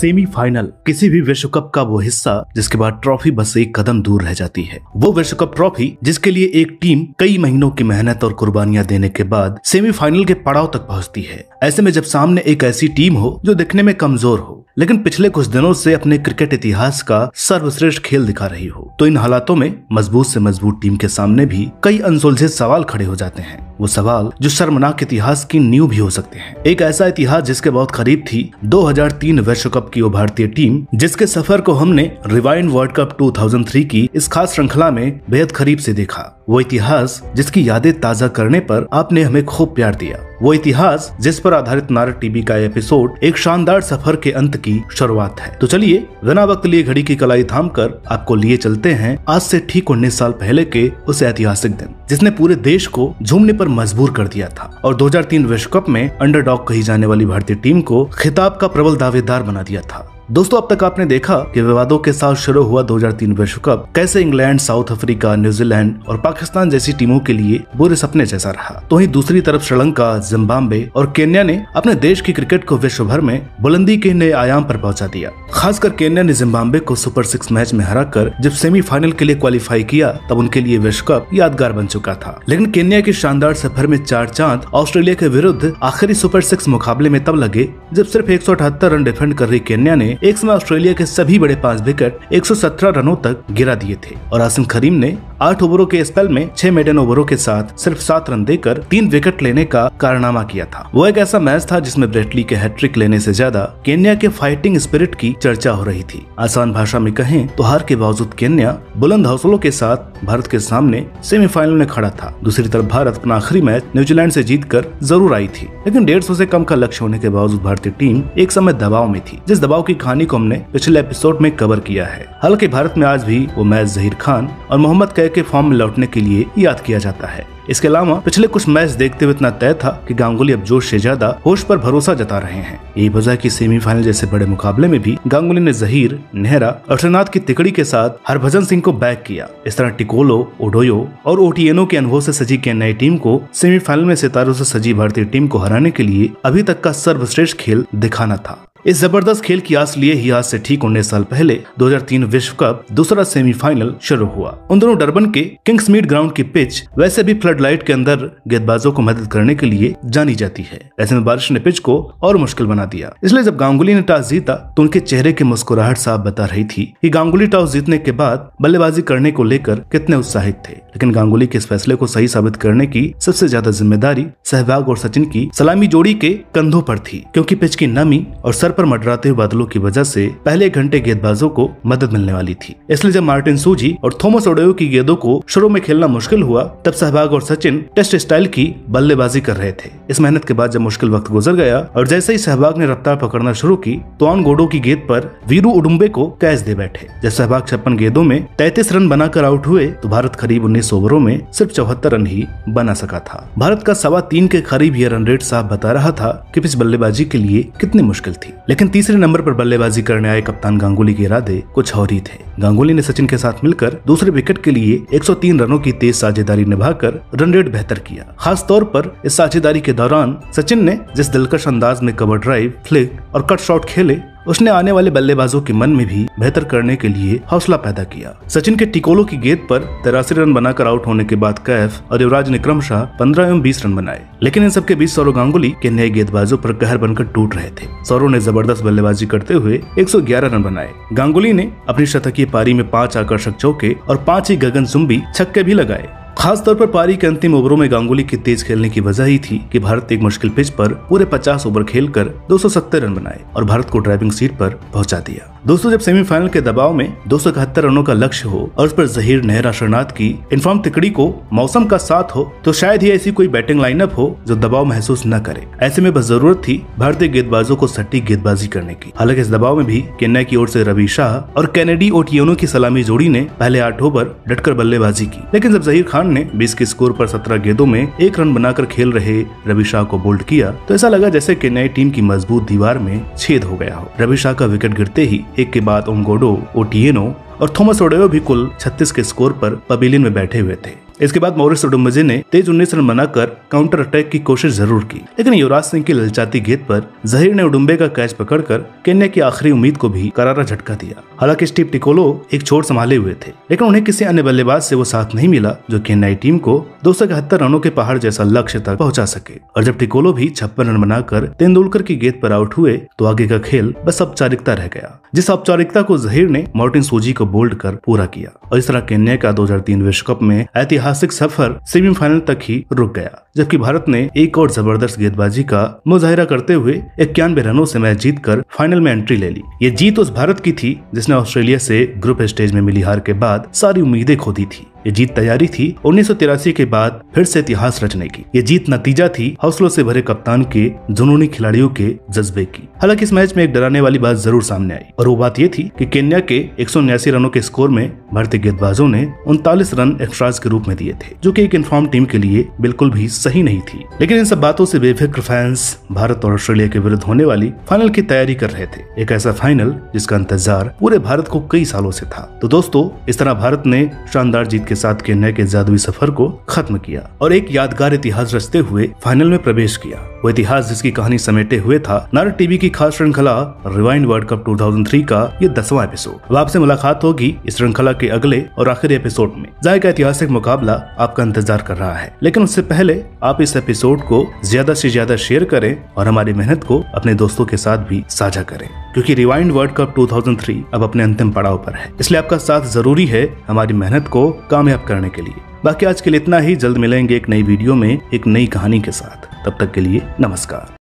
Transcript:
Semifinal किसी भी विश्व कप का वो हिस्सा जिसके बाद ट्रॉफी बस एक कदम दूर रह जाती है। वो विश्व कप ट्रॉफी जिसके लिए एक टीम कई महीनों की मेहनत और कुर्बानियां देने के बाद सेमीफाइनल के पड़ाव तक पहुंचती है। ऐसे में जब सामने एक ऐसी टीम हो जो दिखने में कमजोर हो लेकिन पिछले कुछ दिनों से अपने क्रिकेट इतिहास का सर्वश्रेष्ठ खेल दिखा रही हो, तो इन हालातों में मजबूत से मजबूत टीम के सामने भी कई अनसुलझे सवाल खड़े हो जाते हैं। वो सवाल जो शर्मनाक इतिहास की नींव भी हो सकते हैं। एक ऐसा इतिहास जिसके बहुत करीब थी 2003 विश्व कप की वो भारतीय टीम जिसके सफर को हमने रिवाइंड वर्ल्ड कप 2003 की इस खास श्रृंखला में बेहद करीब से देखा। वो इतिहास जिसकी यादें ताजा करने पर आपने हमें खूब प्यार दिया। वो इतिहास जिस पर आधारित नारद टीवी का एपिसोड एक शानदार सफर के अंत की शुरुआत है। तो चलिए बिना वक्त लिए घड़ी की कलाई थामकर आपको लिए चलते हैं आज से ठीक 19 साल पहले के उस ऐतिहासिक दिन जिसने पूरे देश को झूमने पर मजबूर कर दिया था और 2003 विश्व कप में अंडरडॉग कही जाने वाली भारतीय टीम को खिताब का प्रबल दावेदार बना दिया था। दोस्तों, अब तक आपने देखा कि विवादों के साथ शुरू हुआ 2003 विश्व कप कैसे इंग्लैंड, साउथ अफ्रीका, न्यूजीलैंड और पाकिस्तान जैसी टीमों के लिए बुरे सपने जैसा रहा। तो वहीं दूसरी तरफ श्रीलंका, जिम्बाब्वे और केन्या ने अपने देश की क्रिकेट को विश्व भर में बुलंदी के नए आयाम पर पहुंचा दिया। खासकर केन्या ने जिम्बाब्वे को सुपर 6 मैच में हराकर जब सेमीफाइनल के लिए क्वालिफाई किया तब उनके लिए विश्व कप यादगार बन चुका था। लेकिन केन्या के शानदार सफर में 4 चांद ऑस्ट्रेलिया के विरुद्ध आखिरी सुपर 6 मुकाबले में तब लगे जब सिर्फ 178 रन डिफेंड कर रही केन्या ने एक समय ऑस्ट्रेलिया के सभी बड़े 5 विकेट 117 रनों तक गिरा दिए थे और आसिम करीम ने 8 ओवरों के स्पेल में 6 मेडन ओवरों के साथ सिर्फ 7 रन देकर 3 विकेट लेने का कारनामा किया था। वो एक ऐसा मैच था जिसमें ब्रेट ली के हैट्रिक लेने से ज्यादा केन्या के फाइटिंग स्पिरिट की चर्चा हो रही थी। आसान भाषा में कहें तो हार के बावजूद केन्या बुलंद हौसलों के साथ भारत के सामने सेमीफाइनल में खड़ा था। दूसरी तरफ भारत अपना आखिरी मैच न्यूजीलैंड से जीतकर जरूर आई थी, लेकिन 150 से कम का लक्ष्य होने के बावजूद भारतीय टीम एक समय दबाव में थी, जिस दबाव की कहानी को हमने पिछले एपिसोड में कवर किया है। हालांकि भारत में आज भी वो मैच जहीर खान और मोहम्मद कैफ के फॉर्म में लौटने के लिए याद किया जाता है। इसके अलावा पिछले कुछ मैच देखते हुए इतना तय था कि गांगुली अब जोश से ज्यादा होश पर भरोसा जता रहे हैं। यही वजह कि सेमीफाइनल जैसे बड़े मुकाबले में भी गांगुली ने जहीर, नेहरा और श्रीनाथ की तिकड़ी के साथ हरभजन सिंह को बैक किया। इस तरह टिकोलो, ओडोयो और ओटीएनो के अनुभव से सजी केन्याई टीम को सेमीफाइनल में सितारों से सजी भारतीय टीम को हराने के लिए अभी तक का सर्वश्रेष्ठ खेल दिखाना था। इस जबरदस्त खेल की आस लिए ही आज से ठीक 19 साल पहले 2003 विश्व कप दूसरा सेमीफाइनल शुरू हुआ। उन दोनों डरबन के किंग्समीड ग्राउंड की पिच वैसे भी फ्लड लाइट के अंदर गेंदबाजों को मदद करने के लिए जानी जाती है। ऐसे में बारिश ने पिच को और मुश्किल बना दिया। इसलिए जब गांगुली ने टॉस जीता तो उनके चेहरे की मुस्कुराहट साफ बता रही थी कि गांगुली टॉस जीतने के बाद बल्लेबाजी करने को लेकर कितने उत्साहित थे। लेकिन गांगुली के इस फैसले को सही साबित करने की सबसे ज्यादा जिम्मेदारी सहवाग और सचिन की सलामी जोड़ी के कंधों पर थी, क्योंकि पिच की नमी और सर पर मंडराते हुए बादलों की वजह से पहले घंटे गेंदबाजों को मदद मिलने वाली थी। इसलिए जब मार्टिन सूजी और थॉमस ओडेयो की गेंदों को शुरू में खेलना मुश्किल हुआ तब सहवाग और सचिन टेस्ट स्टाइल की बल्लेबाजी कर रहे थे। इस मेहनत के बाद जब मुश्किल वक्त गुजर गया और जैसे ही सहवाग ने रफ्तार पकड़ना शुरू की तो गोडो की गेंद पर वीरू उडुम्बे को कैच दे बैठे। जब सहवाग 56 गेंदों में 33 रन बनाकर आउट हुए तो भारत करीब 19 ओवरों में सिर्फ 74 रन ही बना सका था। भारत का 3.25 के करीब यह रन रेट साफ बता रहा था कि पिच बल्लेबाजी के लिए कितनी मुश्किल थी। लेकिन तीसरे नंबर पर बल्लेबाजी करने आए कप्तान गांगुली के इरादे कुछ और ही थे। गांगुली ने सचिन के साथ मिलकर दूसरे विकेट के लिए 103 रनों की तेज साझेदारी निभाकर रन रेट बेहतर किया। खास तौर पर इस साझेदारी के दौरान सचिन ने जिस दिलकश अंदाज में कवर ड्राइव, फ्लिक और कट शॉट खेले उसने आने वाले बल्लेबाजों के मन में भी बेहतर करने के लिए हौसला पैदा किया। सचिन के टिकोलो की गेंद पर 83 रन बनाकर आउट होने के बाद कैफ और युवराज ने क्रमशः 15 एवं 20 रन बनाए। लेकिन इन सबके बीच सौरव गांगुली के नए गेंदबाजों पर कहर बनकर टूट रहे थे। सौरव ने जबरदस्त बल्लेबाजी करते हुए 111 रन बनाए। गांगुली ने अपनी शतकीय पारी में 5 आकर्षक चौके और 5 ही गगनचुंबी छक्के भी लगाए। खास तौर पर पारी के अंतिम ओवरों में गांगुली के तेज खेलने की वजह ही थी कि भारत एक मुश्किल पिच पर पूरे 50 ओवर खेलकर 270 रन बनाए और भारत को ड्राइविंग सीट पर पहुंचा दिया। दोस्तों, जब सेमीफाइनल के दबाव में 271 रनों का लक्ष्य हो और उस पर जहीर, नेहरा, श्रीनाथ की इनफॉर्म तिकड़ी को मौसम का साथ हो तो शायद ही ऐसी कोई बैटिंग लाइनअप हो जो दबाव महसूस न करे। ऐसे में बस जरूरत थी भारतीय गेंदबाजों को सटीक गेंदबाजी करने की। हालांकि इस दबाव में भी केन्या की ओर से रवि शाह और कैनेडी ओटीएनो की सलामी जोड़ी ने पहले 8 ओवर डटकर बल्लेबाजी की। लेकिन जब जहीर खान ने 20 के स्कोर पर 17 गेंदों में 1 रन बनाकर खेल रहे रवि शाह को बोल्ड किया तो ऐसा लगा जैसे केन्याई टीम की मजबूत दीवार में छेद हो गया हो। रवि शाह का विकेट गिरते ही एक के बाद गोडो, ओटीएनो और थॉमस ओडेयो भी कुल 36 के स्कोर पर पवेलियन में बैठे हुए थे। इसके बाद मॉरिस उडुम्बजे ने तेज 19 रन बनाकर काउंटर अटैक की कोशिश जरूर की, लेकिन युवराज सिंह की ललचाती गेंद पर जहीर ने उडुम्बे का कैच पकड़कर केन्या की आखिरी उम्मीद को भी करारा झटका दिया। हालांकि स्टीव टिकोलो एक छोर संभाले हुए थे, लेकिन उन्हें किसी अन्य बल्लेबाज से वो साथ नहीं मिला जो केन्याई टीम को 271 रनों के पहाड़ जैसा लक्ष्य तक पहुंचा सके। और जब टिकोलो भी 56 रन बनाकर तेंदुलकर की गेंद पर आउट हुए तो आगे का खेल बस औपचारिकता रह गया, जिस औपचारिकता को जहीर ने मार्टिन सूजी को बोल्ड कर पूरा किया। और इस तरह केन्या का 2003 विश्व कप में ऐतिहासिक सफर सेमीफाइनल तक ही रुक गया, जबकि भारत ने एक और जबरदस्त गेंदबाजी का मुजाहिरा करते हुए 91 रनों से मैच जीतकर फाइनल में एंट्री ले ली। ये जीत उस भारत की थी जिसने ऑस्ट्रेलिया से ग्रुप स्टेज में मिली हार के बाद सारी उम्मीदें खो दी थी। ये जीत तैयारी थी 1983 के बाद फिर से इतिहास रचने की। ये जीत नतीजा थी हौसलों से भरे कप्तान के जुनूनी खिलाड़ियों के जज्बे की। हालांकि इस मैच में एक डराने वाली बात जरूर सामने आई, और वो बात ये थी कि केन्या के 179 रनों के स्कोर में भारतीय गेंदबाजों ने 39 रन एक्स्ट्राज के रूप में दिए थे, जो कि एक इन्फॉर्म टीम के लिए बिल्कुल भी सही नहीं थी। लेकिन इन सब बातों से बेफिक्र फैंस भारत और ऑस्ट्रेलिया के विरुद्ध होने वाली फाइनल की तैयारी कर रहे थे, एक ऐसा फाइनल जिसका इंतजार पूरे भारत को कई सालों से था। तो दोस्तों, इस तरह भारत ने शानदार जीत के साथ केन्या के जादुई सफर को खत्म किया और एक यादगार इतिहास रचते हुए फाइनल में प्रवेश किया। वो इतिहास जिसकी कहानी समेटे हुए था नारद टीवी की खास श्रृंखला रिवाइंड वर्ल्ड कप 2003 का ये 10वां एपिसोड। अब आपसे मुलाकात होगी इस श्रृंखला के अगले और आखिरी एपिसोड में। जाए का ऐतिहासिक मुकाबला आपका इंतजार कर रहा है, लेकिन उससे पहले आप इस एपिसोड को ज्यादा से ज्यादा शेयर करें और हमारी मेहनत को अपने दोस्तों के साथ भी साझा करें, क्योंकि रिवाइंड वर्ल्ड कप 2003 अब अपने अंतिम पड़ाव पर है। इसलिए आपका साथ जरूरी है हमारी मेहनत को कामयाब करने के लिए। बाकी आज के लिए इतना ही। जल्द मिलेंगे एक नई वीडियो में एक नई कहानी के साथ। तब तक के लिए नमस्कार।